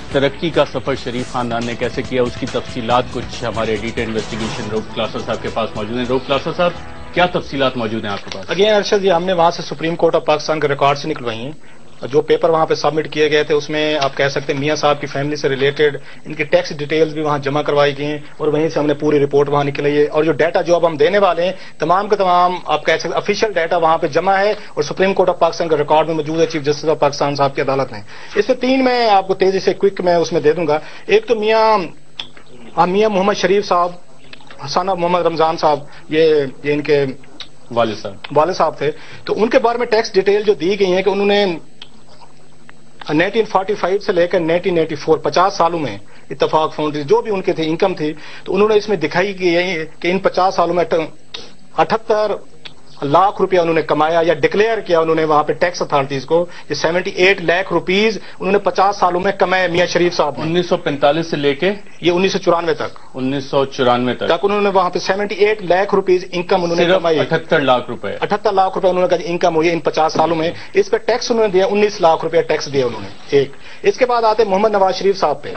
तरक्की का सफर शरीफ खानदान ने कैसे किया, उसकी तफसीलात कुछ हमारे एडिटर इन्वेस्टिगेशन रऊफ क्लासर साहब के पास मौजूद हैं। रऊफ क्लासर साहब, क्या तफसीलात मौजूद हैं आपके पास? अगेन अरशद जी, हमने वहां से सुप्रीम कोर्ट ऑफ पाकिस्तान के रिकॉर्ड से निकलवाई हैं। जो पेपर वहां पे सबमिट किए गए थे उसमें आप कह सकते हैं मियां साहब की फैमिली से रिलेटेड इनकी टैक्स डिटेल्स भी वहां जमा करवाई गई हैं और वहीं से हमने पूरी रिपोर्ट वहां निकली है। और जो डाटा जो अब हम देने वाले हैं तमाम के तमाम आप कह सकते ऑफिशियल डाटा वहां पे जमा है और सुप्रीम कोर्ट ऑफ पाकिस्तान के रिकॉर्ड में मौजूद है, चीफ जस्टिस ऑफ पाकिस्तान साहब की अदालत में। इसमें तीन मैं आपको तेजी से क्विक मैं उसमें दे दूंगा। एक तो मियां मोहम्मद शरीफ साहब, हसन मोहम्मद रमजान साहब, ये इनके वालिद साहब थे। तो उनके बारे में टैक्स डिटेल जो दी गई है कि उन्होंने 1945 से लेकर 1984 50 सालों में इत्तेफाक फाउंड्री जो भी उनके थे इनकम थी, तो उन्होंने इसमें दिखाई कि इन 50 सालों में 78 लाख रुपया उन्होंने कमाया या डिक्लेयर किया उन्होंने वहां पे टैक्स अथॉरिटीज को। ये 78 लाख रुपीज उन्होंने 50 सालों में कमाया मियां शरीफ साहब ने। 1945 से लेके ये 1994 तक 1994 तक उन्होंने वहां पे 78 लाख रुपीज इनकम उन्होंने कमाई। 78 लाख रुपए 78 लाख रुपए उन्होंने कहा इनकम हुई इन 50 सालों में। इस पर टैक्स उन्होंने दिया 19 लाख रुपया टैक्स दिया उन्होंने। एक इसके बाद आते मोहम्मद नवाज शरीफ साहब पे,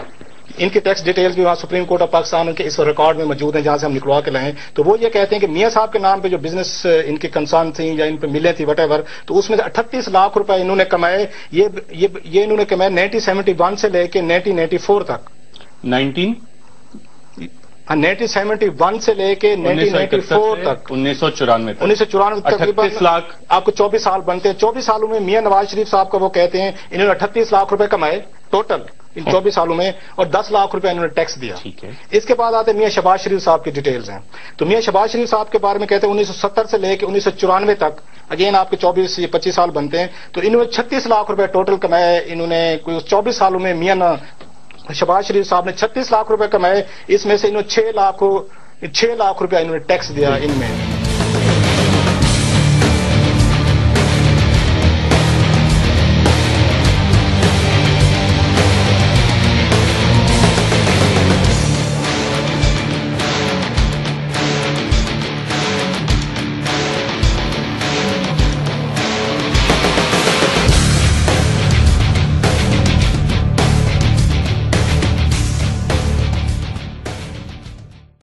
इनकी टैक्स डिटेल्स भी वहां सुप्रीम कोर्ट ऑफ पाकिस्तान के इस रिकॉर्ड में मौजूद हैं जहां से हम निकलवा के लाए। तो वो ये कहते हैं कि मियां साहब के नाम पे जो बिजनेस इनके कंसर्न थी या इन पे मिले थी वटेवर, तो उसमें से 38 लाख रुपए इन्होंने कमाए। ये इन्होंने कमाए 1971 से लेके 1984 तक। 1971 से लेके 1994 तक 1994 तक 38 लाख आपको 24 साल बनते हैं। 24 सालों में मियां नवाज शरीफ साहब का वो कहते हैं इन्होंने 38 लाख रुपए कमाए टोटल इन 24 सालों में और 10 लाख रुपए इन्होंने टैक्स दिया। ठीक है। इसके बाद आते मियां शहबाज शरीफ साहब की डिटेल्स हैं। तो मियां शहबाज शरीफ साहब के बारे में कहते हैं 1970 से लेकर 1994 तक, अगेन आपके 25 साल बनते हैं, तो इन्होंने 36 लाख रुपए टोटल कमाए। इन्होंने 24 सालों में मियां शहबाज शरीफ साहब ने 36 लाख रुपए कमाए। इसमें से इन्होंने 6 लाख रुपया इन्होंने टैक्स दिया इनमें।